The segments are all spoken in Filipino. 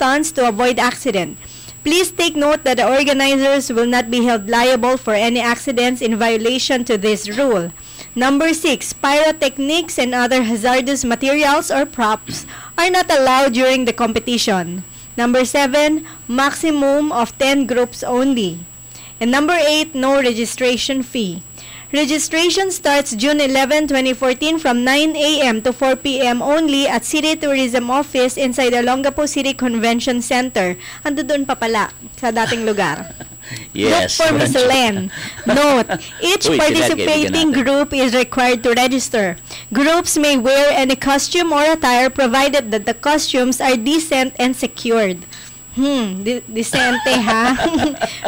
stunts to avoid accident. Please take note that the organizers will not be held liable for any accidents in violation to this rule. Number 6, pyrotechnics and other hazardous materials or props are not allowed during the competition. Number 7, maximum of 10 groups only. And number 8, no registration fee. Registration starts June 11, 2014 from 9 a.m. to 4 p.m. only at City Tourism Office inside the Olongapo City Convention Center. Ando doon pa pala sa dating lugar. Yes. Look for Miss Len. Note, each participating group is required to register. Groups may wear any costume or attire provided that the costumes are decent and secured. Decente ha.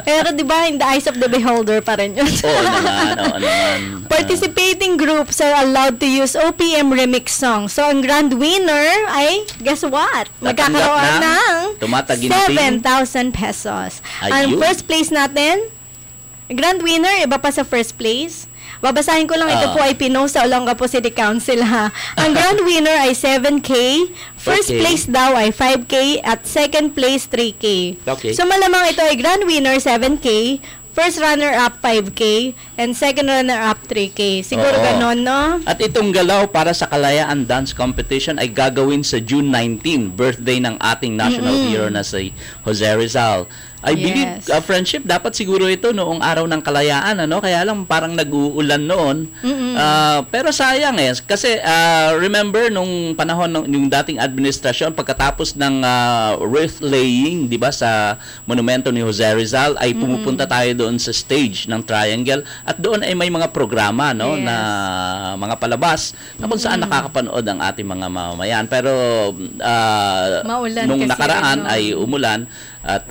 Pero di ba in the eyes of the beholder pa rin yun. Oo naman. Participating groups are allowed to use OPM remix songs. So ang grand winner ay, guess what? Magkakaroon ng 7,000 pesos. Ang first place natin, grand winner, iba pa sa first place. Babasahin ko lang, ito po ay pinost sa Olongapo City Council ha. Ang grand winner ay 7K, first place daw ay 5K, at second place 3K. Okay. So malamang ito ay grand winner 7K, first runner-up 5K, and second runner-up 3K. Siguro ganon, no? At itong galaw para sa Kalayaan Dance Competition ay gagawin sa June 19, birthday ng ating national hero na si Jose Rizal. I believe, friendship, dapat siguro ito noong araw ng Kalayaan, ano? Kaya lang parang nag-uulan noon. Pero sayang kasi remember nung panahon ng dating administrasyon, pagkatapos ng wreath laying, di ba, sa monumento ni Jose Rizal, ay pumupunta tayo doon sa stage ng Triangle at doon ay may mga programa, no, na mga palabas na kung saan nakakapanood ang ating mga mamamayan. Pero nung nakaraan ay umulan at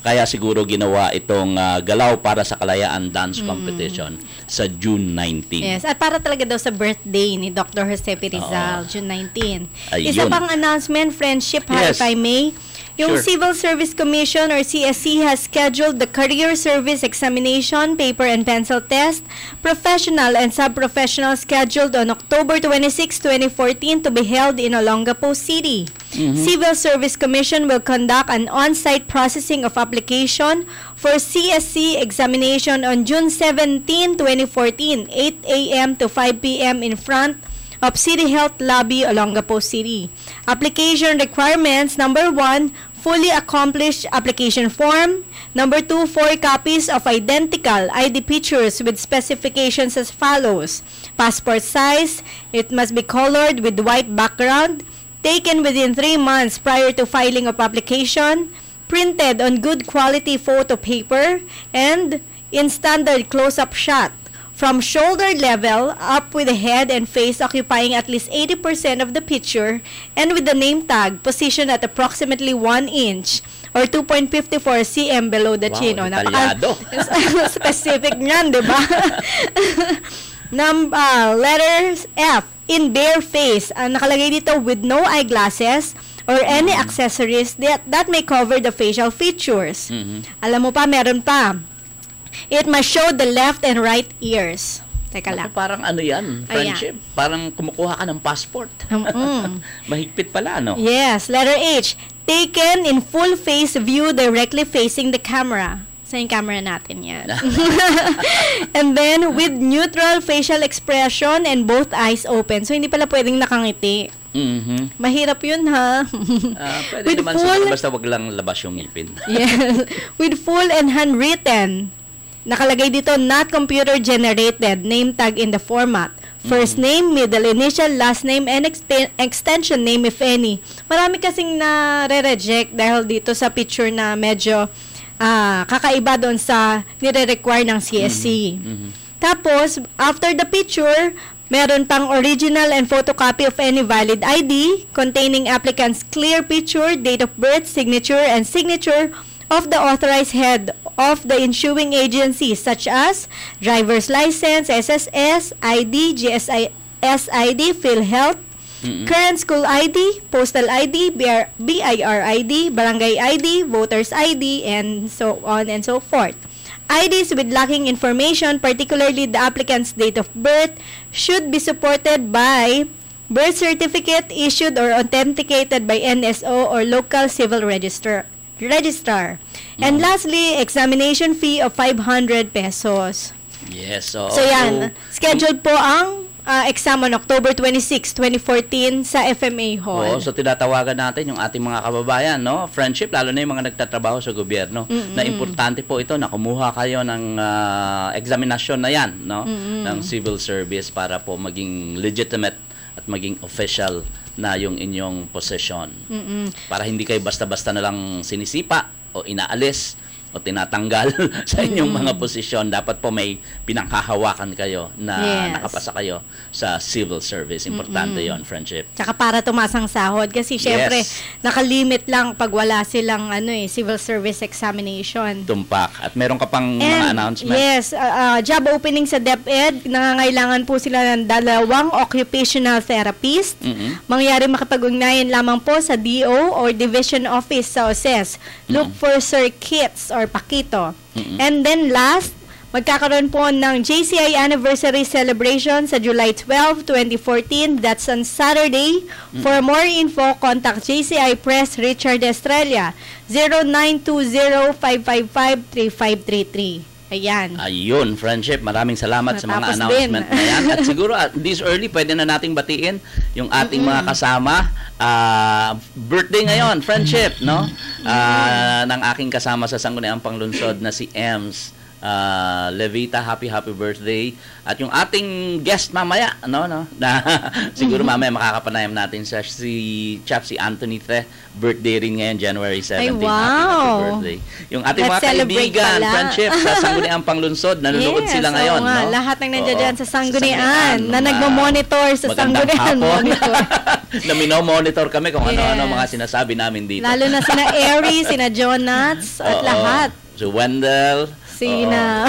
kaya siguro ginawa itong galaw para sa Kalayaan Dance Competition sa June 19. Yes, at para talaga daw sa birthday ni Dr. Jose P. Rizal, June 19. Ayun. Isa pang announcement, friendship, if I may. Yung Civil Service Commission or CSC has scheduled the Career Service Examination, Paper and Pencil Test, Professional and Sub-Professional scheduled on October 26, 2014 to be held in Olongapo City. Civil Service Commission will conduct an on-site processing of application for CSC examination on June 17, 2014, 8 a.m. to 5 p.m. in front of City Health Lobby, Olongapo City. Application requirements: number 1, fully accomplished application form. Number 2, 4 copies of identical ID pictures with specifications as follows: passport size, it must be colored with white background, taken within 3 months prior to filing of application, printed on good quality photo paper, and in standard close-up shot, from shoulder level up with the head and face occupying at least 80% of the picture, and with the name tag positioned at approximately 1 inch or 2.54 cm below the chin. Wow, detalyado. Specific niyan, di ba? Letters F, in bare face. Ang nakalagay dito, with no eyeglasses or any accessories that may cover the facial features. Alam mo pa, meron pa. It must show the left and right ears. Teka lang. Parang ano yan, friendship? Ayan. Parang kumukuha ka ng passport. Mahigpit pala, no? Yes. Letter H, taken in full face view directly facing the camera. Sa yung camera natin yan. And then, with neutral facial expression and both eyes open. So, hindi pala pwedeng nakangiti. Mahirap yun, ha? Pwede naman sa basta wag lang labas yung ngipin. Yes. With full and handwritten. Nakalagay dito, not computer-generated, name tag in the format. First name, middle initial, last name, and extension name, if any. Marami kasing na-reject dahil dito sa picture na medyo kakaiba doon sa nire-require ng CSC. Tapos, after the picture, meron pang original and photocopy of any valid ID containing applicant's clear picture, date of birth, signature, and signature of the authorized head of the issuing agency, such as driver's license, SSS, ID, GSIS ID, PhilHealth, current school ID, postal ID, BIR ID, barangay ID, voter's ID, and so on and so forth. IDs with lacking information, particularly the applicant's date of birth, should be supported by birth certificate issued or authenticated by NSO or local civil registrar. And lastly, examination fee of 500 pesos. Yes. So yan, scheduled po ang exam on October 26, 2014 sa FMA Hall. So tinatawagan natin yung ating mga kababayan, no? Friendship, lalo na yung mga nagtatrabaho sa gobyerno, na importante po ito na kumuha kayo ng examinasyon na yan, no? Ng civil service para po maging legitimate at maging official na yung inyong posisyon. Para hindi kayo basta-basta na lang sinisipa o inaalis o tinatanggal sa inyong mga posisyon. Dapat po may pinanghahawakan kayo na nakapasa kayo sa civil service. Importante yon, friendship. Tsaka para tumasang sahod. Kasi syempre, nakalimit lang pag wala silang civil service examination. Tumpak. At meron ka pang mga announcement? Yes. Job opening sa DepEd. Nangangailangan po sila ng 2 occupational therapist. Mangyari makipag-ugnayan lamang po sa DO or Division Office sa OSES. Look for Sir Kits or Pakito. And then last, magkakaroon po ng JCI Anniversary Celebration sa July 12, 2014. That's on Saturday. For more info, contact JCI Press Richard Estrella 0920-555-3533. Ayan. Ayun, friendship. Maraming salamat sa mga announcement na yan. At siguro this early, pwede na nating batiin yung ating mga kasama. Birthday ngayon, friendship, no? Ng aking kasama sa Sangguniang Panglunsod na si Ems Levita. Happy birthday. At yung ating guest mamaya, na siguro mamaya makakapanayam natin si Anthony The. Birthday rin ngayon, January 17. Ay, wow. Happy birthday. Yung ating mga kaibigan, friendship, sa Sangguniang Panglunsod, nanonood sila ngayon. Nga, no? Lahat ng nandiyan dyan sa Sangguniang na nagmo-monitor sa Sangguniang Monitor. Na minomonitor kami kung ano-ano mga sinasabi namin dito. Lalo na sina Aries, sina Jonats, at lahat. So Wendell, sina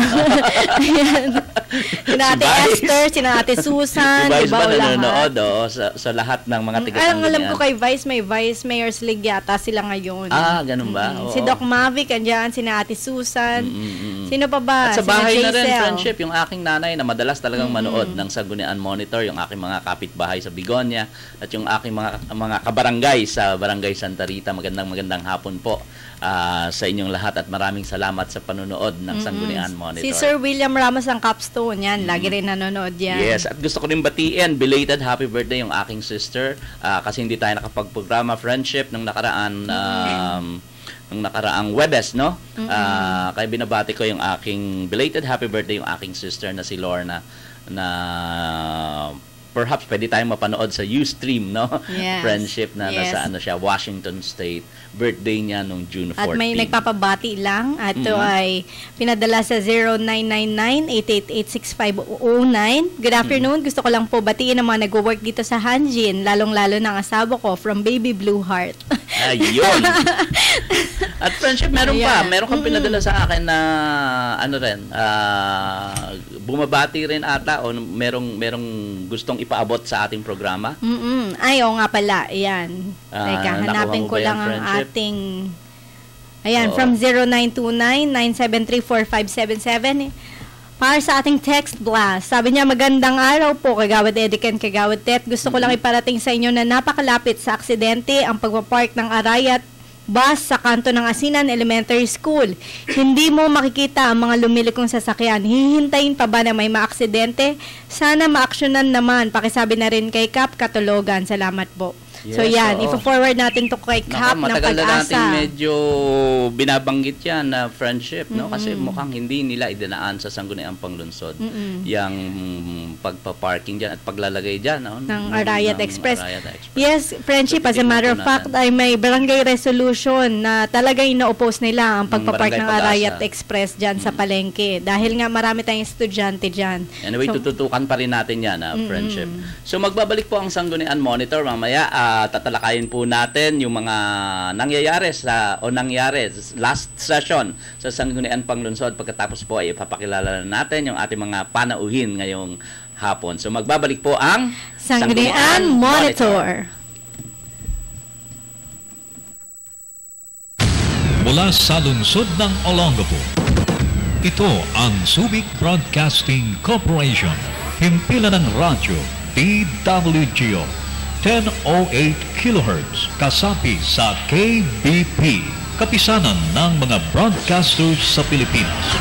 Ate Esther, sina Ate Susan, si Vice ba nanonood sa lahat ng mga tiga-Sangguniang. Alam ko kay Vice, may Vice Mayor's League yata sila ngayon. Ganun ba? Si Doc Mavic, andyan, sina Ate Susan. Sino pa ba? At sa bahay na rin, friendship, yung aking nanay na madalas talagang manood ng Sangguniang Monitor, yung aking mga kapitbahay sa Bigonia, at yung aking mga kabarangay sa Barangay Santa Rita. Magandang hapon po sa inyong lahat at maraming salamat sa panonood ng Sangguniang Monitor. Si Sir William Ramos ang capstone yan. Lagi rin nanonood yan. Yes, at gusto ko rin batiin, belated happy birthday yung aking sister kasi hindi tayo nakapagprograma, friendship, nung nakaraang Webes, no? Kaya binabati ko yung aking belated happy birthday yung aking sister na si Lorna na perhaps pwede tayong mapanood sa Ustream, no? Yes. Friendship na nasa siya, Washington State. Birthday niya nung June 14. At may nagpapabati lang. At ito ay pinadala sa 0999-888-6509. Good afternoon. Gusto ko lang po batiin ang mga nag-work dito sa Hanjin, lalong-lalo ng asawa ko from Baby Blue Heart. Ayun. At friendship, meron kang pinadala sa akin na bumabati rin ata o merong gustong ipaabot sa ating programa. Ay, oo nga pala. Ayan. Teka, hanapin ko lang ang ating... Ayan, from 0929-973-4577. Para sa ating text blast. Sabi niya, magandang araw po, Kagawad Edican, Kagawad Tet. Gusto ko lang iparating sa inyo na napakalapit sa aksidente ang pagpapark ng Arayat bus sa kanto ng Asinan Elementary School. Hindi mo makikita ang mga lumilikong sasakyan. Hihintayin pa ba na may maaksidente? Sana maaksyonan naman. Pakisabi na rin kay Cap Katologan. Salamat po. Yes, so yan, ipo-forward natin to kay Cap ng Pag-asa. Matagal na natin medyo binabanggit yan na friendship, no? Kasi mukhang hindi nila idinaan sa Sangguniang Panglunsod yung pagpa-parking dyan at paglalagay dyan, no? Ng Arayat Express. Yes, friendship, as a matter of fact, ay may barangay resolution na talagang ina-oppose nila ang pagpa-park ng Arayat Express dyan sa palengke. Dahil nga marami tayong estudyante dyan. Anyway, tututukan pa rin natin yan, friendship. So magbabalik po ang Sangguniang Monitor mamaya. Tatalakayin po natin yung mga nangyari last session sa Sangguniang Panglunsod. Pagkatapos po ay ipapakilala natin yung ating mga panauhin ngayong hapon. So magbabalik po ang Sangguniang Monitor. Mula sa lungsod ng Olongapo, ito ang Subic Broadcasting Corporation. Himpilan ng radyo, DWGO. 1008 kHz kasapi sa KBP, kapisanan ng mga broadcasters sa Pilipinas.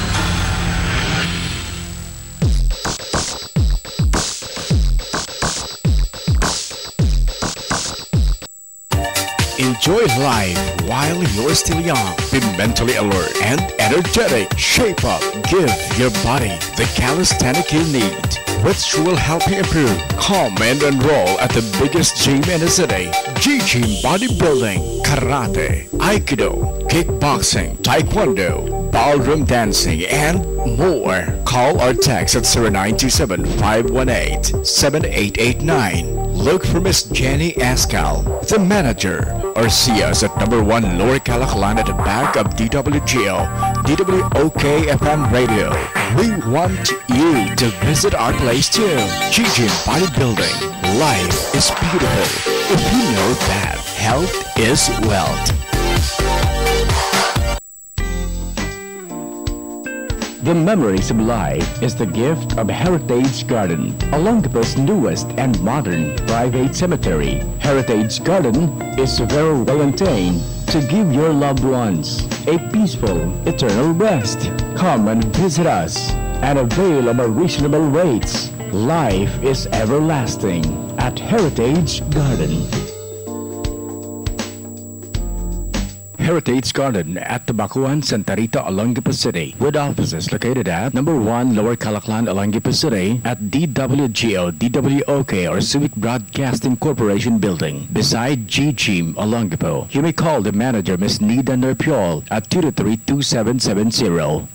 Enjoy life while you're still young. Be mentally alert and energetic. Shape up. Give your body the calisthenic you need, which will help you improve. Come and enroll at the biggest gym in the city. G-Gym Bodybuilding, Karate, Aikido, Kickboxing, Taekwondo, Ballroom Dancing, and more. Call or text at 0927-518-7889. Look for Miss Jenny Ascal, the manager, or see us at number 1 Lower Calaclan at the back of DWGO, DWOK FM Radio. We want you to visit our place too. G-Gym Bodybuilding. Life is beautiful if you know that health is wealth. The memories of life is the gift of Heritage Garden, Olongapo's newest and modern private cemetery. Heritage Garden is very well maintained to give your loved ones a peaceful, eternal rest. Come and visit us and avail of our reasonable rates. Life is everlasting at Heritage Garden. Heritage Garden at Tabacuan, Santa Rita, Olongapo City, with offices located at number 1 Lower Calaclan, Olongapo City, at DWGO, DWOK, or Civic Broadcasting Corporation Building, beside G-Gym, Olongapo. You may call the manager, Ms. Nida Nerpiol, at 223-2770.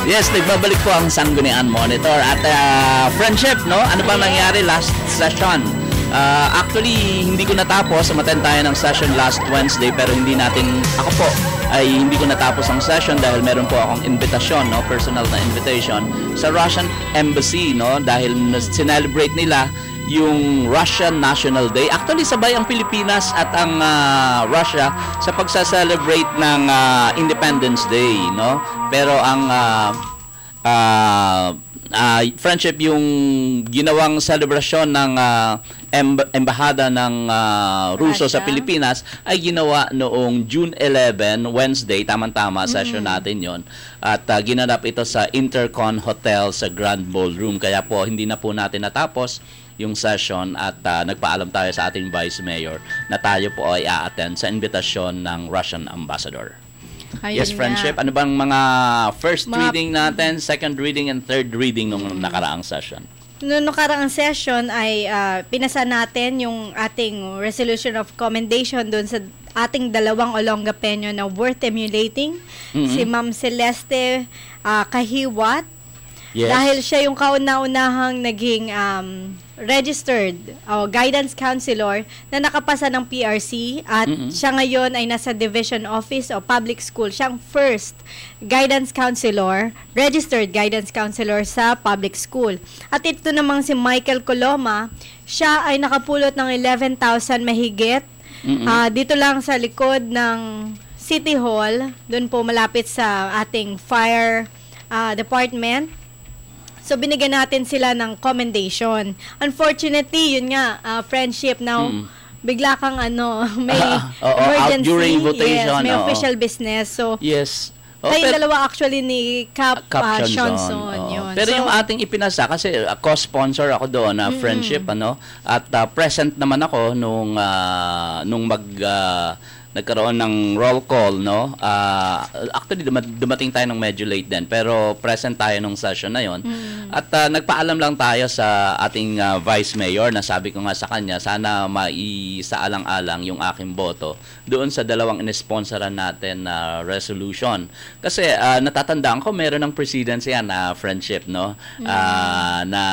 Yes, nagbabalik po ang Sanggunian Monitor at friendship, no? Ano ba nangyari last session? Actually, hindi ko natapos. Umattend tayo ng session last Wednesday pero ako po ay hindi ko natapos ang session dahil meron po akong invitation, no? Personal na invitation sa Russian Embassy, no? Dahil sinelebrate nila yung Russian National Day. Actually, sabay ang Pilipinas at ang Russia sa pagsa-celebrate ng Independence Day, no? Pero ang friendship, yung ginawang celebration ng embahada ng Ruso sa Pilipinas ay ginawa noong June 11, Wednesday, tamang-tama, session natin yon. At ginanap ito sa Intercon Hotel sa Grand Ballroom. Kaya po, hindi na po natin natapos yung session at nagpaalam tayo sa ating Vice Mayor na tayo po ay a-attend sa invitasyon ng Russian Ambassador. Ayun, yes, friendship. Ano bang mga first reading natin, second reading, and third reading nung nakaraang session? Noong nakaraang session ay pinasa natin yung ating resolution of commendation doon sa ating dalawang Olongapeño na worth emulating, si Ma'am Celeste Kahiwat. Yes. Dahil siya yung kauna-unahang naging registered guidance counselor na nakapasa ng PRC at siya ngayon ay nasa division office o public school. Siyang first guidance counselor, registered guidance counselor sa public school. At ito namang si Michael Coloma, siya ay nakapulot ng 11,000 mahigit. Dito lang sa likod ng City Hall, doon po malapit sa ating fire department. So, binigyan natin sila ng commendation. Unfortunately, yun nga, friendship, now, bigla kang may emergency. During votation. Yes, may official business. So, yes. Tayo dalawa actually ni Cap Shonson. Yun. Pero yung ating ipinasa, kasi co-sponsor ako doon na friendship, at present naman ako nung nagkaroon ng roll call, no? Actually, dumating tayo ng medyo late din, pero present tayo nung session na yon. At nagpaalam lang tayo sa ating Vice Mayor na sabi ko nga sa kanya, sana maisaalang-alang yung aking boto doon sa dalawang inesponsoran natin na resolution. Kasi natatandaan ko, meron ng precedence yan na friendship, no? Na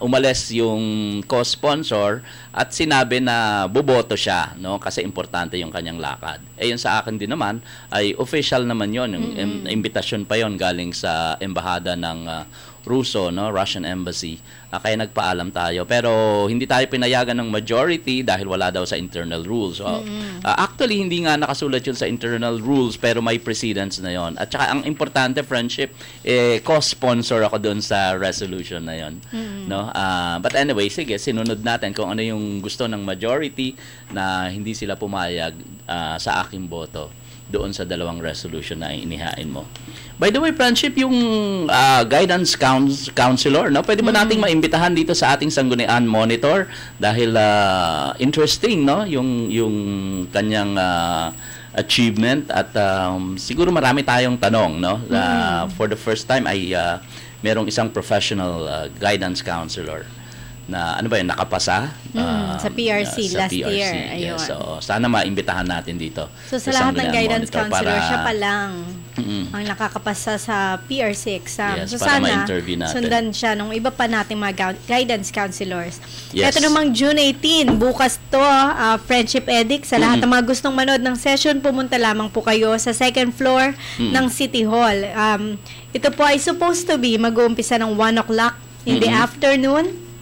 umalis yung co-sponsor at sinabi na boboto siya, no? Kasi importante yung kanyang lakad. Yun sa akin din naman ay official naman yon, yung imbitasyon pa yon galing sa embahada ng Russo, no, Russian Embassy. Kaya nagpaalam tayo, pero hindi tayo pinayagan ng majority dahil wala daw sa internal rules. So, actually hindi nga nakasulat yun sa internal rules, pero may precedence na yon. At saka ang importante, friendship, co-sponsor ako doon sa resolution na yon, no? But anyway, sige, sinunod natin kung ano yung gusto ng majority na hindi sila pumayag sa aking boto doon sa dalawang resolution na inihain mo. By the way, friendship, yung guidance counselor, no? Pwede ba nating maimbitahan dito sa ating Sangguniang Monitor dahil interesting, no? Yung kanyang achievement at siguro marami tayong tanong, no? For the first time ay merong isang professional guidance counselor na ano ba yun, nakapasa sa PRC last year. Ayun. Yes, so sana maimbitahan natin dito. So sa lahat ng guidance counselor, siya pa lang ang nakakapasa sa PRC exam. Yes, so para sana ma-interview natin. sundan siya nung iba pa nating mga guidance counselors. Yes. Ito namang June 18, bukas to, Friendship Edict. Sa lahat ng mga gustong manood ng session, pumunta lamang po kayo sa second floor ng City Hall. Ito po ay supposed to be mag-uumpisa ng 1 o'clock in the afternoon.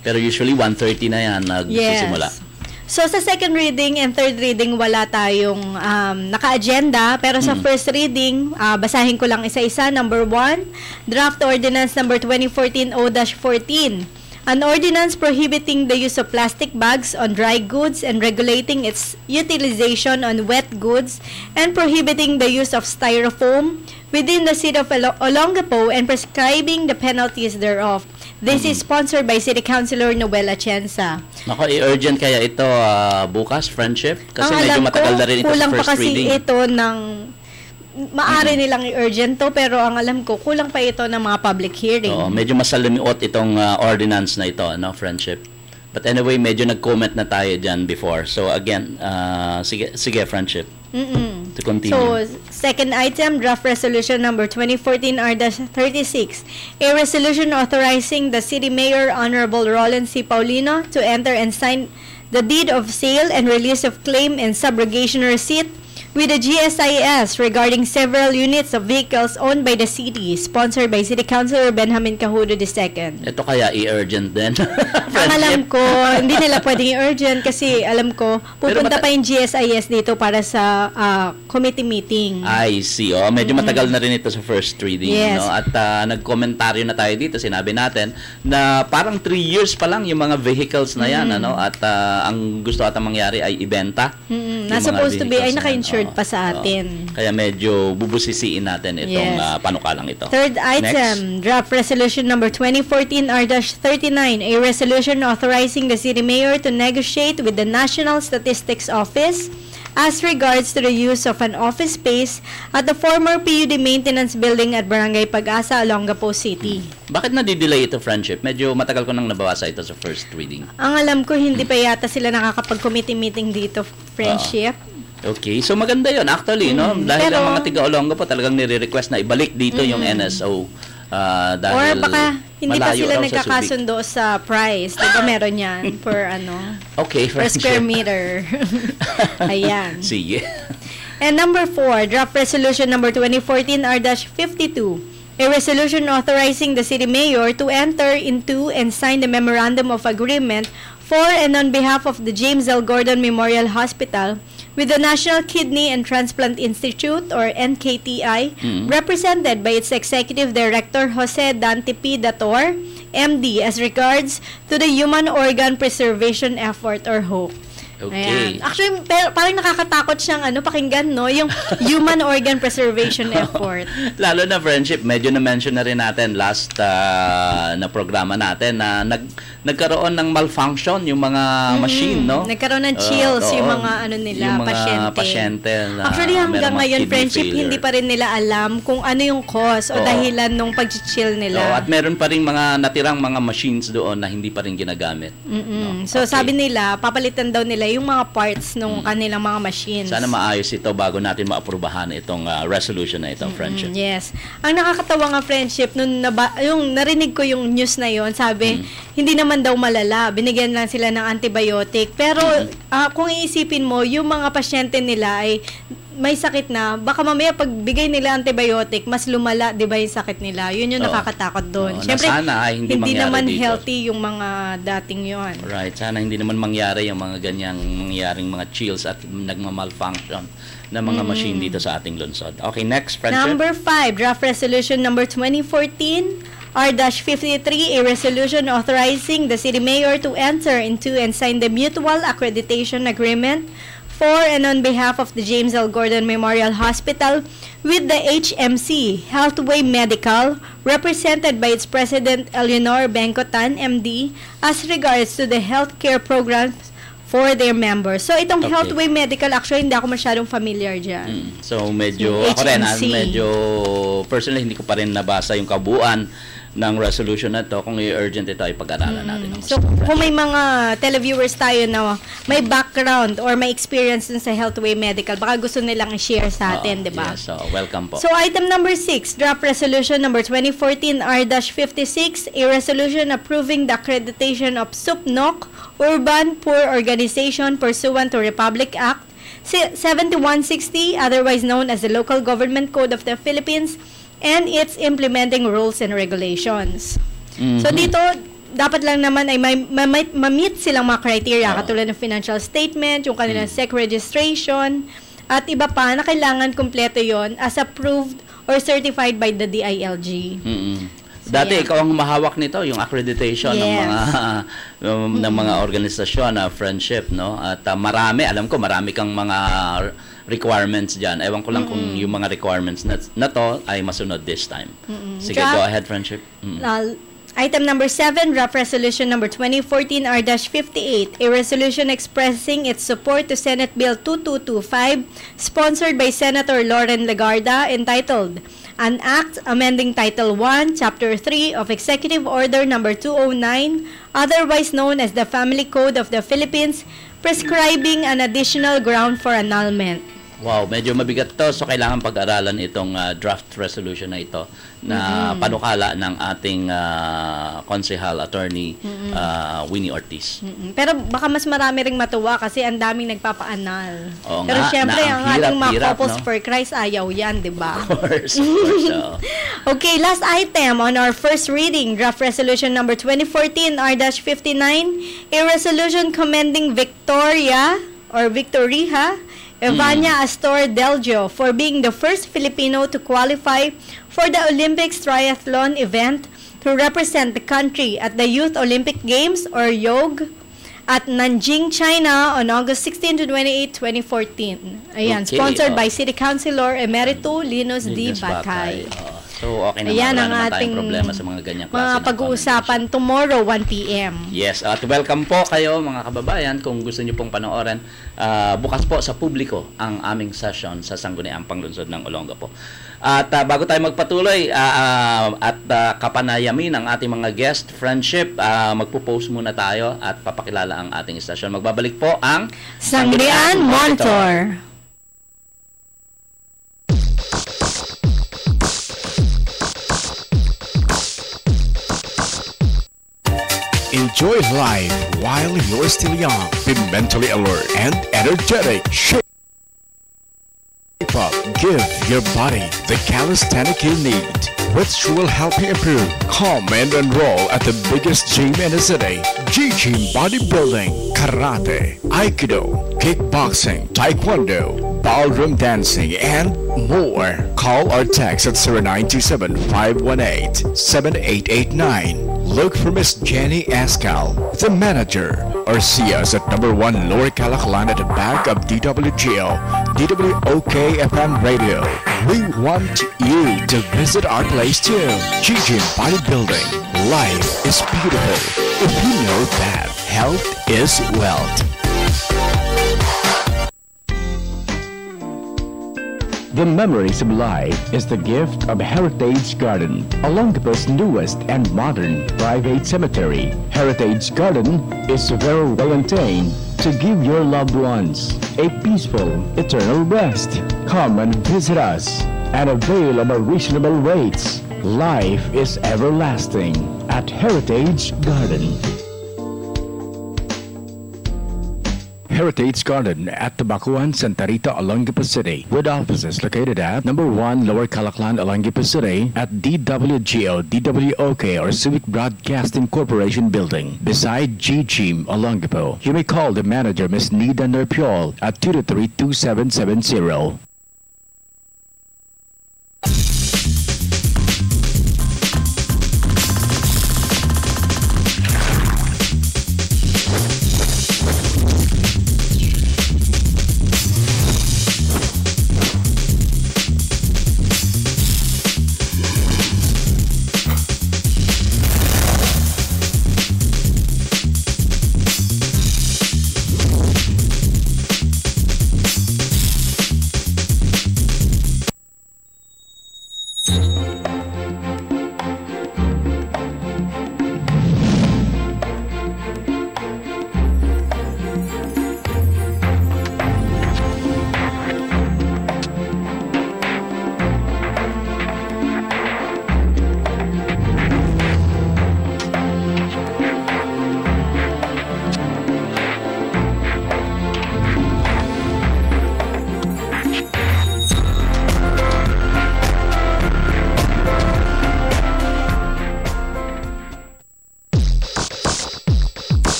Pero usually 1:30 na yan nagsisimula. Yes. So sa second reading and third reading wala tayong naka-agenda, pero sa first reading, basahin ko lang isa-isa. Number 1, Draft Ordinance number 2014-0-14. An ordinance prohibiting the use of plastic bags on dry goods and regulating its utilization on wet goods and prohibiting the use of styrofoam within the city of Olongapo and prescribing the penalties thereof. This is sponsored by City Councilor Noel Atienza. Nako, i-urgent kaya ito bukas, friendship? Kasi medyo matagal na rin ito sa first reading. Kulang pa kasi ito ng maaari nilang i-urgent to, pero ang alam ko, kulang pa ito ng mga public hearing. Oo, medyo masalimiot itong ordinance na ito, no, friendship. But anyway, medyo nag-comment na tayo dyan before. So again, sige, friendship. To continue. So, second item, draft resolution number 2014-R-36. A resolution authorizing the City Mayor Honorable Roland C. Paulino to enter and sign the deed of sale and release of claim and subrogation receipt with the GSIS regarding several units of vehicles owned by the city, sponsored by City Councilor Benjamin Cajudo II. Ito kaya i-urgent din. Ang alam ko, hindi nila pwedeng i-urgent kasi alam ko, pupunta pa yung GSIS dito para sa committee meeting. I see. Medyo matagal na rin ito sa first reading. Yes. No? At nagkomentaryo na tayo dito. Sinabi natin na parang 3 years pa lang yung mga vehicles na yan. Ano? At ang gusto ata mangyari ay ibenta. Na supposed to be ay naka-insured pa sa atin. Kaya medyo bubusisiin natin itong panukalang ito. Third item, draft resolution number 2014-R-39, a resolution authorizing the City Mayor to negotiate with the National Statistics Office as regards to the use of an office space at the former PUD maintenance building at Barangay Pag-asa, Olongapo City. Bakit na-delay ito, friendship? Medyo matagal ko nang nababasa ito sa first reading. Ang alam ko, hindi pa yata sila nakakapag-committee meeting dito, friendship. Okay, so maganda yon actually, no? Dahil pero, ang mga taga-Olongapo talagang nire-request na ibalik dito yung NSO. Dahil or baka hindi pa sila nagkakasundo sa price. Diba meron yan per per square meter. Ayan. Sige. And number 4, draft resolution number 2014-R-52. A resolution authorizing the City Mayor to enter into and sign the Memorandum of Agreement for and on behalf of the James L. Gordon Memorial Hospital with the National Kidney and Transplant Institute, or NKTI, represented by its Executive Director, Jose Dante P. Dator, MD, as regards to the Human Organ Preservation Effort, or HOPE. Okay. Ayan. Actually, parang nakakatakot siyang pakinggan, no? Yung human organ preservation effort. Lalo na friendship, medyo na-mention na rin natin last na programa natin na nagkaroon ng malfunction yung mga machine, no? Nagkaroon ng chills yung mga yung mga pasyente na actually, hanggang ngayon, friendship, failure. hindi pa rin nila alam kung ano yung cause o dahilan nung pag-chill nila. At meron pa rin mga natirang mga machines doon na hindi pa rin ginagamit. No? So, sabi nila, papalitan daw nila yung mga parts ng kanilang mga machines. Sana maayos ito bago natin maaprubahan itong resolution na ito, friendship. Yes. Ang nakakatawa nga, friendship, yung narinig ko yung news na yon, sabi, hindi naman daw malala. Binigyan lang sila ng antibiotic. Pero, kung iisipin mo, yung mga pasyente nila ay may sakit na, baka mamaya pagbigay nila antibiotic, mas lumala, 'di ba, yung sakit nila. Yun yung nakakatakot doon. Siyempre, sana ay hindi naman dito. Healthy yung mga dating yon. Right. Sana hindi naman mangyari yung mga ganyang mangyaring mga chills at nagma-malfunction na mga machine dito sa ating lungsod. Okay, next, friendship. Number 5, Draft Resolution number 2014 R-53, a resolution authorizing the city mayor to enter into and sign the mutual accreditation agreement for and on behalf of the James L. Gordon Memorial Hospital with the HMC, Healthway Medical, represented by its president Eleanor Bencotan, MD, as regards to the healthcare programs for their members. So, itong Healthway Medical, actually, hindi ako masyadong familiar dyan. So, medyo, ako rin, medyo, personally, hindi ko pa rin nabasa yung kabuuan ng resolution na to. Kung i-urgent ito ay pag-aralan natin. So, kung may mga televiewers tayo na may background or may experience dun sa Healthway Medical, baka gusto nilang i-share sa atin, di ba? Yes, so welcome po. So, item number 6, Draft Resolution number 2014 R-56, a resolution approving the accreditation of SUPNOC, Urban Poor Organization pursuant to Republic Act 7160, otherwise known as the Local Government Code of the Philippines, and its implementing rules and regulations. So dito, dapat lang naman ay ma-meet silang mga criteria, katulad ng financial statement, yung kanilang SEC registration, at iba pa na kailangan kumpleto yon as approved or certified by the DILG. Dati ikaw ang humahawak nito, yung accreditation ng mga organisasyon na friendship, no? At alam ko marami kang mga requirements diyan. Ewan ko lang kung yung mga requirements na to ay masunod this time. Sige, go ahead, friendship. Item number 7, Draft Resolution number 2014 R-58, a resolution expressing its support to Senate Bill 2225, sponsored by Senator Loren Legarda, entitled An Act Amending Title 1, Chapter 3 of Executive Order number 209, otherwise known as the Family Code of the Philippines, prescribing an additional ground for annulment. Wow, medyo mabigat to. So, kailangan pag-aralan itong draft resolution na ito na panukala ng ating konsehal attorney Winnie Ortiz. Pero baka mas marami ring matuwa kasi ang daming nagpapaanal. Oo, pero syempre, ang ating mga couples no? for Christ, ayaw yan, di ba? Of course. Okay, last item on our first reading, Draft Resolution number 2014 R-59, a resolution commending Victoria Evania Astor Delgio for being the first Filipino to qualify for the Olympics triathlon event to represent the country at the Youth Olympic Games or YOG at Nanjing, China on August 16 to 28, 2014. Ayan, sponsored by City Councilor Emerito Linus D. Batay. So, okay naman. Ayan ang ating problema sa mga ganyang klase mga pag-uusapan tomorrow, 1 p.m. Yes, at welcome po kayo mga kababayan. Kung gusto niyo pong panoorin, bukas po sa publiko ang aming session sa Sangguniang Panglungsod ng Olongapo. At bago tayo magpatuloy at kapanayamin ang ating mga guest, friendship, magpo-post muna tayo at papakilala ang ating session. Magbabalik po ang Sangguniang Monitor. Enjoy life while you're still young. Be mentally alert and energetic. Shape up. Give your body the calisthenic you need, which will help you improve. Come and enroll at the biggest gym in the city. G-Gym Bodybuilding, Karate, Aikido, Kickboxing, Taekwondo, Ballroom Dancing, and more. Call or text at 0927-518-7889. Look for Miss Jenny Ascal, the manager, or see us at number 1 Lower Calaclan at the back of DWGO, DWOK FM Radio. We want you to visit our place too. GG Bodybuilding. Life is beautiful if you know that health is wealth. The memories of life is the gift of Heritage Garden, Olongapo's newest and modern private cemetery. Heritage Garden is very well maintained to give your loved ones a peaceful, eternal rest. Come and visit us and avail of our reasonable rates. Life is everlasting at Heritage Garden. Heritage Garden at Tabacuan, Santa Rita, Olongapo City, with offices located at number 1 Lower Calaclan, Olongapo City, at DWGO, DWOK, or Civic Broadcasting Corporation Building, beside G-Gym, Olongapo. You may call the manager, Ms. Nida Nerpiol, at 223-2770.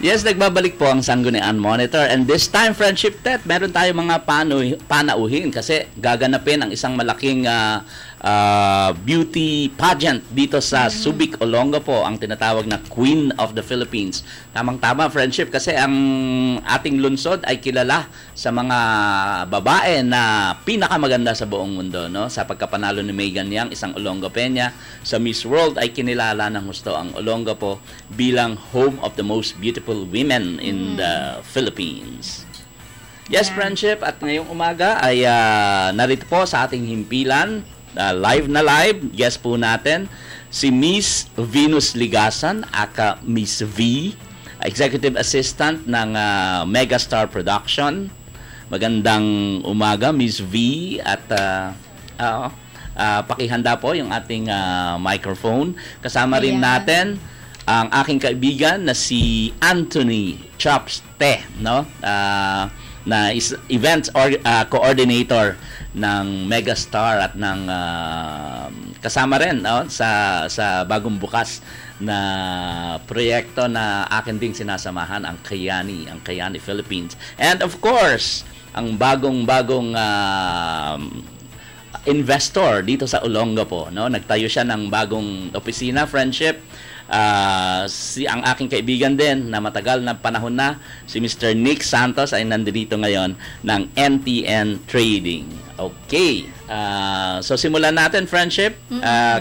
Yes, nagbabalik po ang Sangguniang Monitor, and this time, Friendship Tet, meron tayo mga panauhin kasi gaganapin ang isang malaking beauty pageant dito sa Subic, Olongapo, ang tinatawag na Queen of the Philippines. Tamang-tama, Friendship, kasi ang ating lungsod ay kilala sa mga babae na pinakamaganda sa buong mundo, no? Sa pagkapanalo ni Megan Yang, isang Olongapeña, sa Miss World ay kinilala ng husto ang Olongapo bilang home of the most beautiful women in the Philippines. Yes, Friendship, at ngayong umaga ay narito po sa ating himpilan, live na live, guest po natin, si Miss Venus Ligasan, aka Miss V, Executive Assistant ng Megastar Production. Magandang umaga, Miss V, at pakihanda po yung ating microphone. Kasama rin natin ang aking kaibigan na si Anthony Chops Te, no? Na events coordinator ng Megastar at ng kasama rin, no? sa bagong bukas na proyekto na akin ding sinasamahan, ang Kayani Philippines. And of course, ang bagong investor dito sa Olongapo, no? Nagtayo siya ng bagong opisina, Friendship. Ang aking kaibigan din na matagal na panahon na, si Mr. Nick Santos, ay nandito ngayon ng NTN Trading. Okay. So simulan natin, Friendship,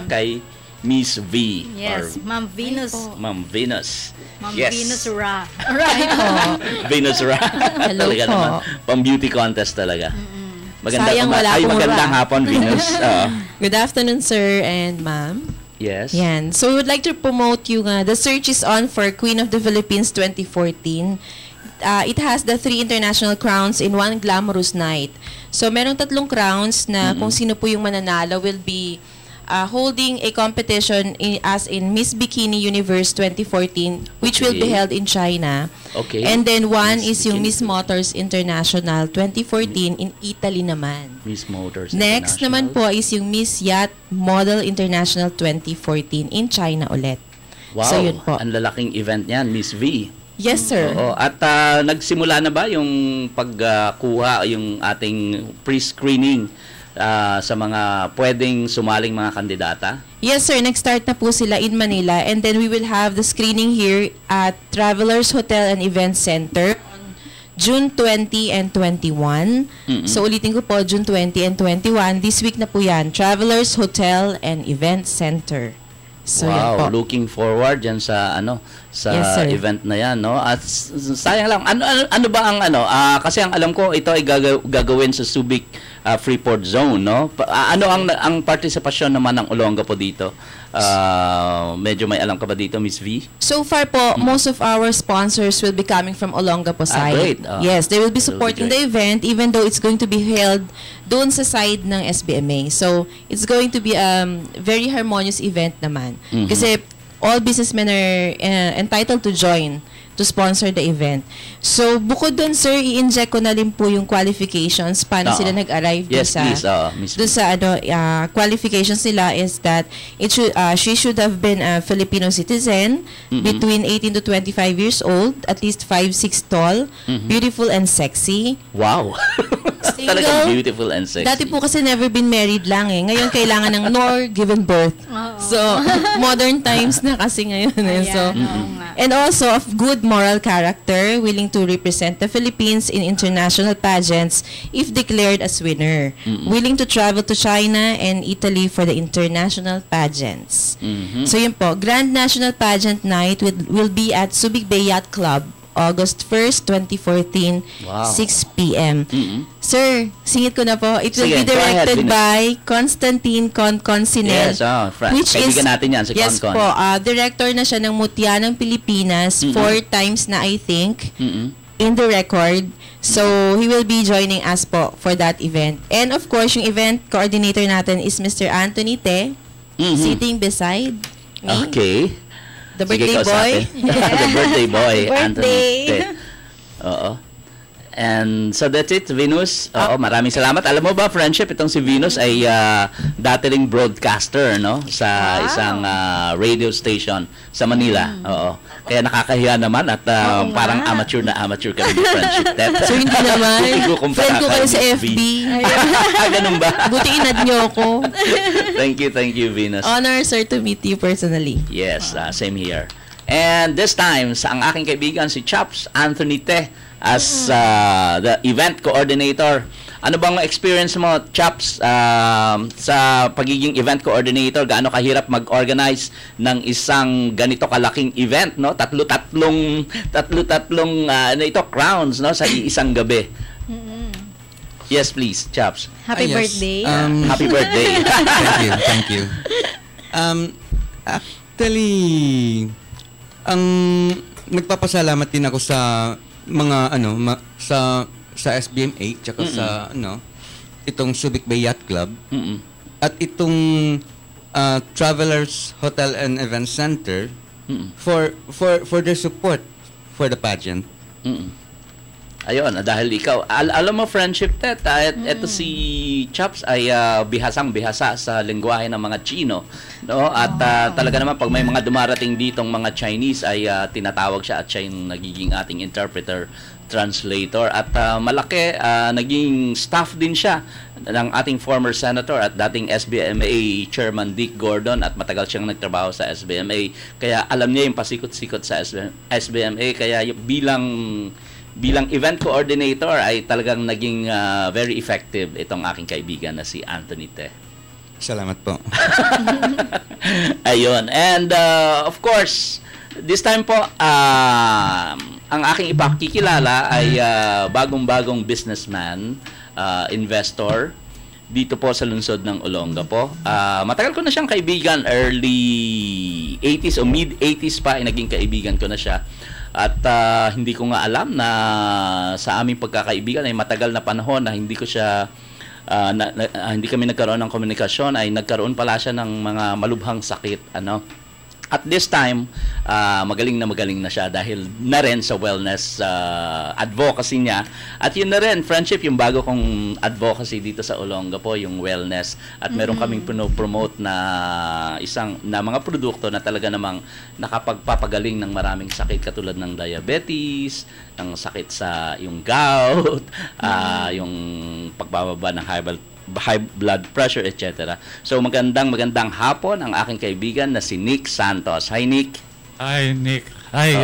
kay Miss V. Yes, Ma'am Venus. Ma'am Venus. Ma'am Yes. Venus Ra. Right po. Venus Ra. Hello Talaga po. naman. Pang-beauty contest talaga. Sayang wala akong magandang Ra. hapon, Venus. Good afternoon, sir and ma'am. Yes. Yan. So, we would like to promote yung the search is on for Queen of the Philippines 2014. It has the 3 international crowns in one glamorous night. So, merong 3 crowns na kung sino po yung mananalo will be holding a competition as in Miss Bikini Universe 2014, which will be held in China. Okay. And then one is yung Miss Motors International 2014 in Italy naman. Miss Motors Next naman po is yung Miss Yacht Model International 2014 in China ulit. Wow, so yun po. Ang lalaking event niyan, Miss V. Yes, sir. Oo. At nagsimula na ba yung pagkuha, yung ating pre-screening sa mga pwedeng sumaling mga kandidata? Yes, sir. Nag-start na po sila in Manila, and then we will have the screening here at Travelers Hotel and Event Center on June 20 and 21. So ulitin ko po, June 20 and 21. This week na po yan. Travelers Hotel and Event Center. So, yan po. Looking forward yan sa Yes, sir. event na yan, no? At sayang lang, ano ba ang kasi ang alam ko ito ay gagawin sa Subic Freeport Zone, no? Ano ang partisipasyon naman ng Olongapo dito? Medyo may alam ka ba dito, Miss V? So far po, most of our sponsors will be coming from Olongapo side. Great. Yes, they will be supporting the event even though it's going to be held doon sa side ng SBMA. So, it's going to be a very harmonious event naman. Kasi all businessmen are entitled to join to sponsor the event. So, bukod doon, sir, i-inject ko na rin po yung qualifications paano sila nag-arrive yes, doon sa qualifications nila is that she should have been a Filipino citizen, between 18 to 25 years old, at least 5'6" tall, beautiful and sexy. Wow. Talagang beautiful and sexy. Dati po kasi never been married lang eh. Ngayon kailangan ng nor given birth. So, modern times na kasi ngayon eh. So, and also of good moral character, willing to represent the Philippines in international pageants if declared as winner. Willing to travel to China and Italy for the international pageants. So yun po, Grand National Pageant Night will be at Subic Bay Yacht Club, August 1st, 2014, 6 p.m. Sir, singit ko na po. It will be directed by Constantine Consinel. Yes, which is, natin yan, si yes po, director na siya ng Mutya ng Pilipinas 4 times na, I think, in the record. So, he will be joining us po for that event. And of course, yung event coordinator natin is Mr. Anthony Te, sitting beside me. Okay. The birthday boy. The birthday boy, Anthony. Oo. And so that's it, Venus. Oo, maraming salamat. Alam mo ba, friendship, itong si Venus ay dati ring broadcaster, no? Sa isang radio station sa Manila. Oo. Kaya nakakahiya naman at parang amateur kami ni friendship. So hindi naman. Friend ko kayo sa FB. Ganun ba? Buti inad niyo ako. Thank you, Venus. Honor, sir, to meet you personally. Yes, same here. And this time, sa ang aking kaibigan, si Chaps Anthony Te, as the event coordinator. Ano bang experience mo, Chaps, sa pagiging event coordinator? Gaano kahirap mag-organize ng isang ganito kalaking event, no? Tatlo-tatlong crowns, no, sa isang gabi. Yes, please, Chaps. Happy birthday. Happy birthday. Thank you. Actually, nagpapasalamat din ako sa mga sa SBMA tsaka sa itong Subic Bay Yacht Club at itong Travelers Hotel and Event Center for their support for the pageant. Ayun, dahil ikaw, alam mo, friendship, eto si Chaps ay bihasang-bihasa sa lengguwahe ng mga Chino, no? At talaga naman, pag may mga dumarating ditong mga Chinese, ay tinatawag siya at siya yung nagiging ating interpreter, translator. At malaki, naging staff din siya ng ating former senator at dating SBMA Chairman Dick Gordon, at matagal siyang nagtrabaho sa SBMA. Kaya alam niya yung pasikot-sikot sa SBMA. Kaya bilang event coordinator ay talagang naging very effective itong aking kaibigan na si Anthony Te. Salamat po. Ayun. And of course, this time po, ang aking ipakikilala ay bagong-bagong businessman, investor, dito po sa lungsod ng Olongapo. Matagal ko na siyang kaibigan, early 80s o mid-80s pa ay naging kaibigan ko na siya. At hindi ko nga alam na sa aming pagkakaibigan ay matagal na panahon na hindi ko siya hindi kami nagkaroon ng komunikasyon, ay nagkaroon pala siya ng mga malubhang sakit, At this time, magaling na siya dahil na rin sa wellness advocacy niya. At yun na rin, friendship, yung bago kong advocacy dito sa Olongapo, yung wellness. At meron kaming promote na mga produkto na talaga namang nakapagpapagaling ng maraming sakit katulad ng diabetes, ng sakit sa yung gout, yung pagbababa ng high blood pressure, etc. So magandang hapon ang aking kaibigan na si Nick Santos. Hi, Nick. Hi, Nick. Hi.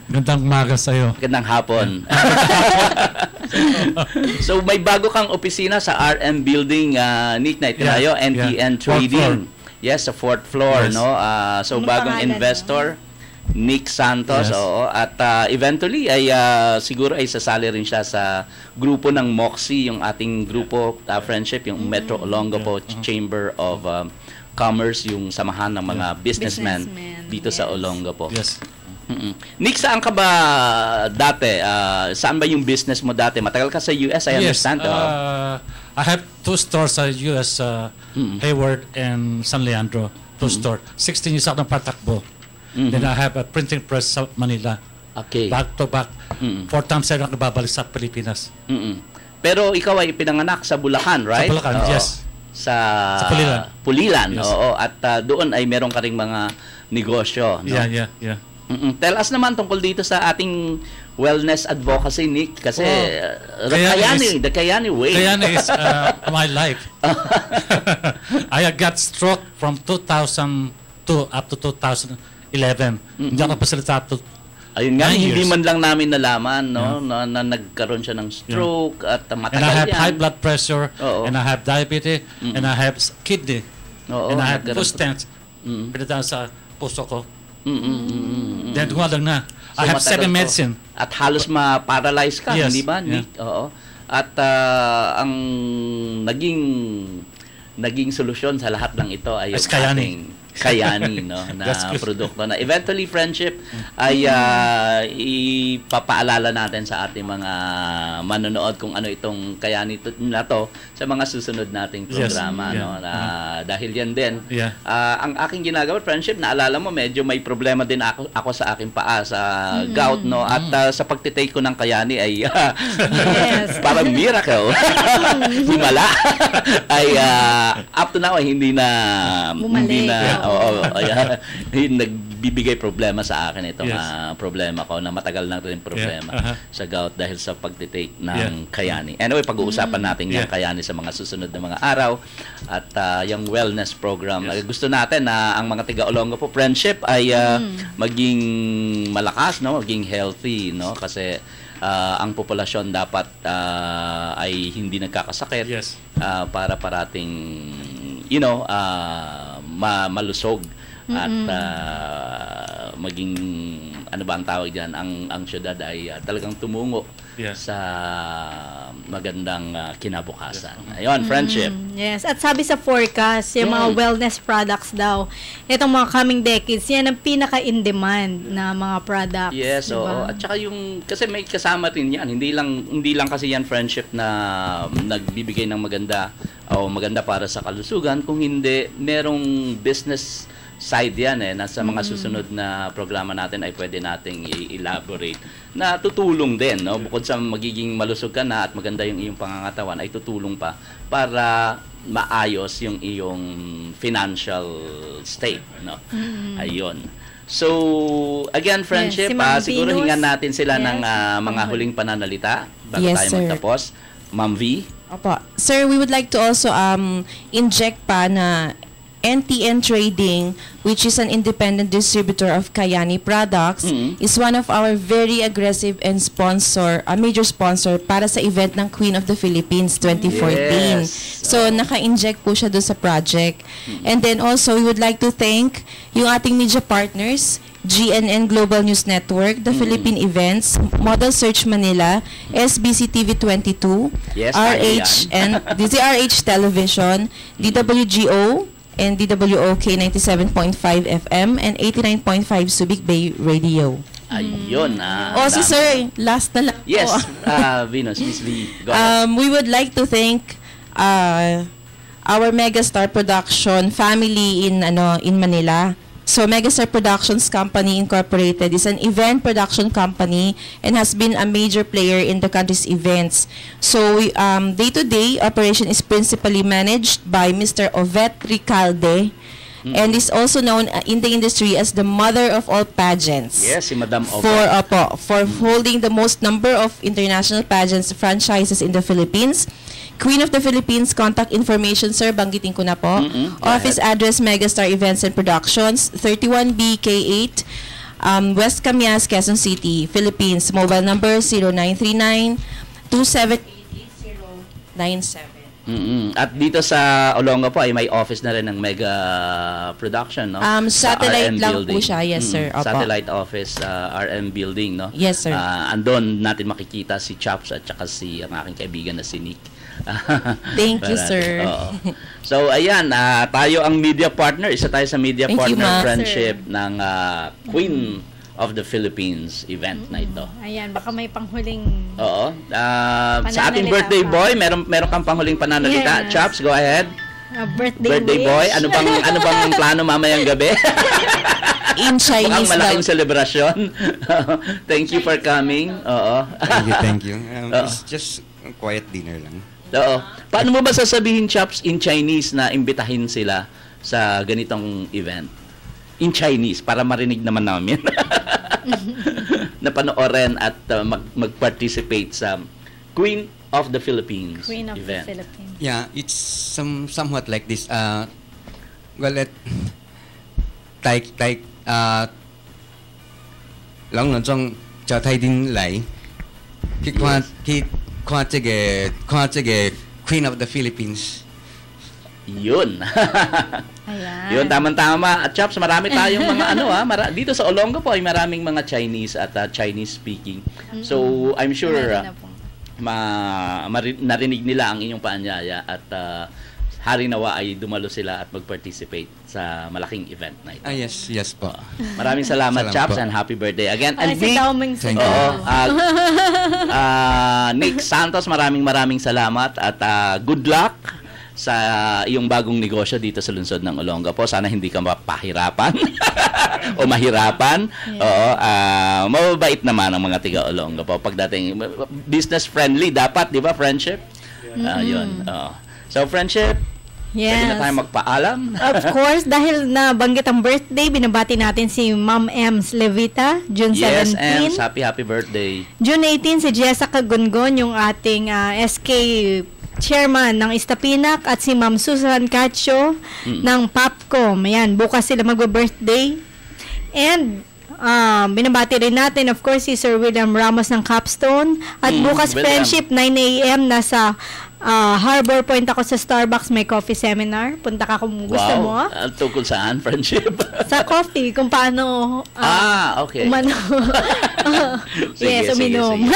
Gandang umaga sa'yo. Gandang hapon. So may bago kang opisina sa RM Building, Nick, na itinayo, NTN Trading. Yes, sa 4th floor, yes. No? So bagong investor, Nick Santos, yes. Oo. At eventually ay siguro ay sasali rin siya sa grupo ng MOXI, yung ating grupo friendship, yung Metro Olongapo Chamber of Commerce, yung samahan ng mga businessmen dito sa Olongapo. Yes. Nick, saan ka ba dati? Saan ba yung business mo dati? Matagal ka sa US, I understand. I have 2 stores sa US, Hayward and San Leandro. 2 stores. 16 years ako ng patakbo. Then I have a printing press sa Manila. Okay. Back to back. 4 times ako nababalik sa Pilipinas. Pero ikaw ay pinanganak sa Bulacan, right? Sa Bulacan, yes. Sa Pulilan. Yes. Oo. At doon ay meron ka ring mga negosyo. No? Yeah. Tell us naman tungkol dito sa ating wellness advocacy, Nick. Kasi the Kayani way. Kayani is my life. I got stroke from 2002 up to 2011. Hindi ako pasalita up to ayun nga, hindi man lang namin nalaman, no, na nagkaroon siya ng stroke at matagal yan. And I have high blood pressure, and I have diabetes, and I have kidney, and I have 2 stents. Pinatawag sa puso ko. Then lang na. So, I have 7 medicine. At halos ma-paralyze ka, yes. Hindi ba, Nick? Oo. At ang naging solusyon sa lahat ng ito ay yung ating Kayani, no, na produkto na eventually, friendship, ay ipapaalala natin sa ating mga manonood kung ano itong Kayani na to sa mga susunod nating programa. Yes. No, dahil yan din. Ang aking ginagawa, friendship, naalala mo, medyo may problema din ako sa aking paa, sa gout, no, at sa pagtitake ko ng Kayani ay parang miracle. Himala. Ay up to now ay hindi na nagbibigay problema sa akin itong problema ko na matagal na rin problema sa gout dahil sa pagtitake ng Kayani. Anyway, pag-uusapan natin yung Kayani sa mga susunod na mga araw at yung wellness program. Gusto natin na ang mga tiga Olongapo friendship ay maging malakas, no, maging healthy, no, kasi ang populasyon dapat ay hindi nagkakasakit para parating malusog at maging ano ba ang tawag diyan, ang syudad ay talagang tumungo sa magandang kinabukasan. Ayun, friendship. Yes, at sabi sa forecast, yung mga wellness products daw, itong mga coming decades, yan ang pinaka-in-demand na mga products. Yes, diba? Oo. At saka kasi may kasama rin yan. Hindi lang kasi yan, friendship, na nagbibigay ng maganda para sa kalusugan. Kung hindi, merong business side yan nasa mga susunod na programa natin ay pwede nating i-elaborate na tutulong din, no? Bukod sa magiging malusog ka na at maganda yung iyong pangangatawan, ay tutulong pa para maayos yung iyong financial state, no? Ayun. So, again, friendship, siguro hingan natin sila ng mga huling pananalita bago tayo magtapos. Ma'am V? Opo. Sir, we would like to also inject pa na NTN Trading, which is an independent distributor of Kayani products, is one of our very aggressive and major sponsor para sa event ng Queen of the Philippines 2014. So, naka-inject po siya doon sa project. And then also, we would like to thank yung ating media partners, GNN Global News Network, The Philippine Events, Model Search Manila, SBC TV 22, RH and DZRH Television, DWGO, and DWOK 97.5 FM and 89.5 Subic Bay Radio. Ayun. Also, sir, last na lang yes, po. Venus, Miss V, go ahead. We would like to thank our Megastar Production family in Manila. So Megastar Productions Company Incorporated is an event production company and has been a major player in the country's events. So day-to-day operation is principally managed by Mr. Ovet Ricalde, and is also known in the industry as the mother of all pageants. Yes, si Madam Ovet. For holding the most number of international pageants franchises in the Philippines. Queen of the Philippines, contact information, sir, banggitin ko na po. Office address, Megastar Events and Productions, 31B K8, West Camias, Quezon City, Philippines. Mobile number 0939-2788-097. At dito sa Olongapo ay may office na rin ng Mega Production, no? Satellite lang po siya, yes sir. Satellite office, RM Building, no? Yes sir. Andon natin makikita si Chops at saka ang aking kaibigan na si Nick. Thank you, sir. So, ayan, tayo ang media partner. Isa tayo sa media partner friendship ng Queen of the Philippines event na ito. Ayan, baka may panghuling sa ating birthday boy, meron kang panghuling pananalita. Yes. Chops, go ahead. Birthday boy. Ano bang plano mamayang gabi? In Chinese. Mukhang malaking celebration. Thank you for coming. Thank you. It's just a quiet dinner lang. Paano mo ba sasabihin, Chops, in Chinese na imbitahin sila sa ganitong event? In Chinese, para marinig naman namin. Na panoorin at mag-participate sa Queen of the Philippines event. The Philippines. Yeah, it's somewhat like this. Well, like 两人中就睇點嚟，看這個 Queen of the Philippines. Yun. Ayan. Yun, tama-tama. At Chops, marami tayong mga dito sa Olongapo ay maraming mga Chinese at Chinese speaking. So, I'm sure narinig nila ang inyong paanyaya at hari nawa ay dumalo sila at mag-participate sa malaking event na ito. Yes po. Maraming salamat, Chops, and happy birthday again. And Thank you. Nick Santos, maraming salamat at good luck sa iyong bagong negosyo dito sa lungsod ng Olongapo. Sana hindi ka mapahirapan o mahirapan. Yeah. Mababait naman ang mga tiga Olongapo. Pagdating business friendly dapat, di ba, friendship? Yun. So, friendship, pwede na tayo magpaalam. Of course, dahil nabanggit ang birthday, binabati natin si Ma'am Ems Levita, June 17. Yes, Ems, happy birthday. June 18, si Jessica Gungon, yung ating SK chairman ng Istapinac, at si Ma'am Susan Cacho ng Popcom. Ayan, bukas sila magba-birthday. And binabati rin natin, of course, si Sir William Ramos ng Capstone. At bukas, William. Friendship, 9 a.m. nasa Harbor Point ako sa Starbucks, may coffee seminar. Punta ka kung gusto mo. Tungkol saan, friendship? Sa coffee, kung paano okay. Yes, uminom.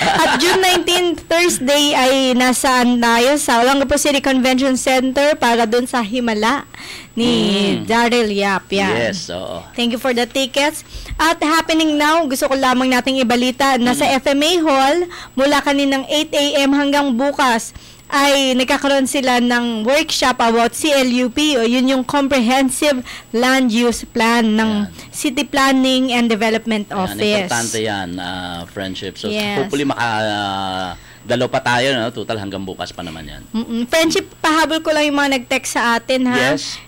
At June 19, Thursday, ay nasaan tayo sa Olongapo City Convention Center para dun sa Himala ni Daryl Yap. Yan. Yes, oo. Thank you for the tickets. At happening now, gusto ko lamang nating ibalita na sa FMA Hall, mula kaninang 8 a.m. hanggang bukas, ay nagkakaroon sila ng workshop about CLUP, o yun yung Comprehensive Land Use Plan ng City Planning and Development Office. Importante yan, friendship. So, hopefully dalaw pa tayo, no? Total hanggang bukas pa naman yan. Friendship, pahabol ko lang yung mga nag-text sa atin, ha? Yes,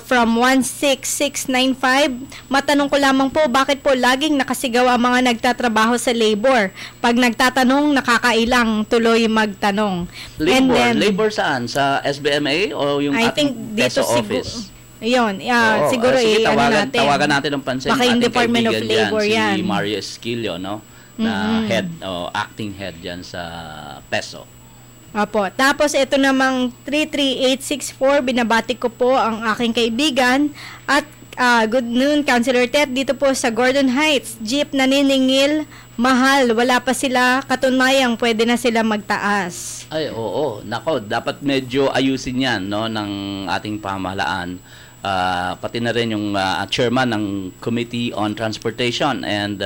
from 16695. Matanong ko lamang po, bakit po laging nakasigaw ang mga nagtatrabaho sa labor? Pag nagtatanong, nakakailang tuloy magtanong. Labor saan? Sa SBMA o yung ating PESO office? Yun, siguro sige, tawagan natin ang pansin. Baka yung Department of Labor yan. Si Mario Esquilio, no? Na acting head dyan sa PESO. Opo. Tapos ito namang 33864, binabati ko po ang aking kaibigan at good noon, Councilor Ted, dito po sa Gordon Heights. Jeep naniningil, mahal, wala pa sila katunayang pwede na sila magtaas. Ay, oo. Nako, dapat medyo ayusin yan, no, ng ating pamahalaan. pati na rin yung chairman ng Committee on Transportation and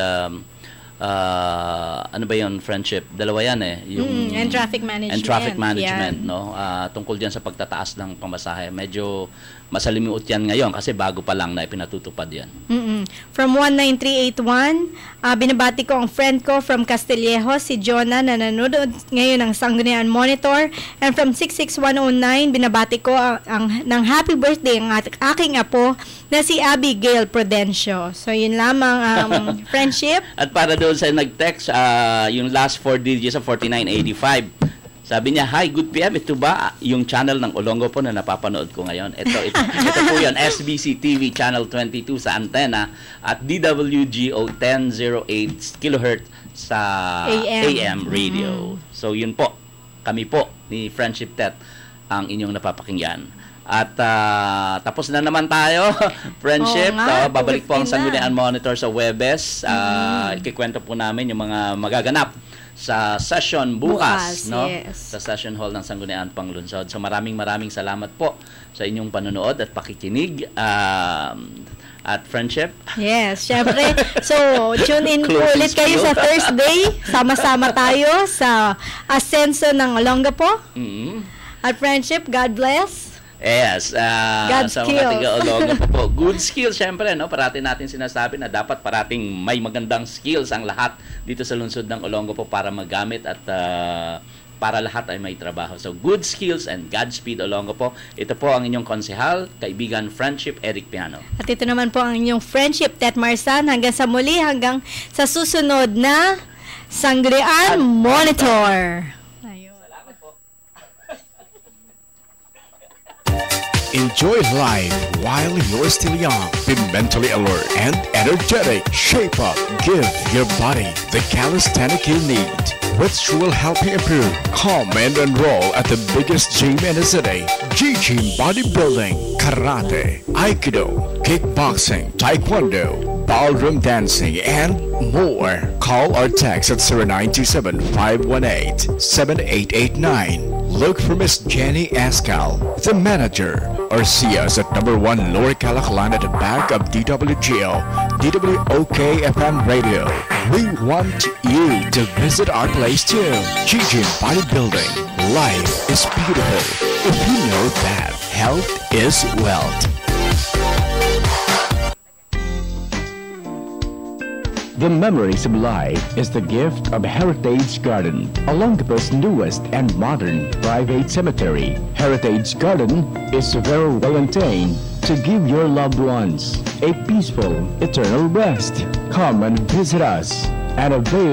ano ba yun, Friendship? Dalawa yan yung and traffic management. And traffic management, no? Tungkol diyan sa pagtataas ng pamasahe. Medyo masalimuot yan ngayon kasi bago pa lang na ipinatutupad yan. From 19381, binabati ko ang friend ko from Castillejo, si Jonah, na nanonood ngayon ng Sangguniang Monitor. And from 66109, binabati ko ng happy birthday ang aking apo na si Abigail Prudencio. So, yun lamang, Friendship. At para doon sa nag-text, yung last 4 digits of 4985, sabi niya, hi, good PM. Ito ba yung channel ng Olongapo na napapanood ko ngayon? Ito po yun, SBC TV Channel 22 sa antena at DWGO 1008 kHz sa AM radio. So yun po, kami po ni Friendship Tet ang inyong napapakinggan. At tapos na naman tayo, Friendship. Babalik po ang Sangguniang Monitor sa Webes. Ikikwento po namin yung mga magaganap sa session bukas, no? Yes. Sa session hall ng Sangguniang Panglunsod. So maraming salamat po sa inyong panonood at pakikinig at Friendship. Yes, syempre. So, tune in ulit kayo sa Thursday. Sama-sama tayo sa Asenso ng Olongapo. At Friendship, God bless. Yes, sa mga taga-Olongapo po. Good skills, syempre, no? Parati natin sinasabi na dapat parating may magandang skills ang lahat dito sa lungsod ng Olongapo para magamit at para lahat ay may trabaho. So, good skills and Godspeed Olongapo. Ito po ang inyong konsehal, kaibigan Friendship Eric Piano. At ito naman po ang inyong Friendship Tet Marsan. Hanggang sa muli, hanggang sa susunod na Sangguniang Monitor. Enjoy life while you're still young. Be mentally alert and energetic. Shape up. Give your body the calisthenic you need, which will help you improve. Come and enroll at the biggest gym in the city. G-Gym Bodybuilding, Karate, Aikido, Kickboxing, Taekwondo, ballroom dancing, and more. Call or text at 0927-518-7889. Look for Miss Jenny Ascal, the manager, or see us at number 1 Lower Calaclan at the back of DWGO, DWOK FM Radio. We want you to visit our place too. G-Gym Bodybuilding. Life is beautiful if you know that health is wealth. The memories of life is the gift of Heritage Garden, Olongapo's newest and modern private cemetery. Heritage Garden is very well maintained to give your loved ones a peaceful, eternal rest. Come and visit us and avail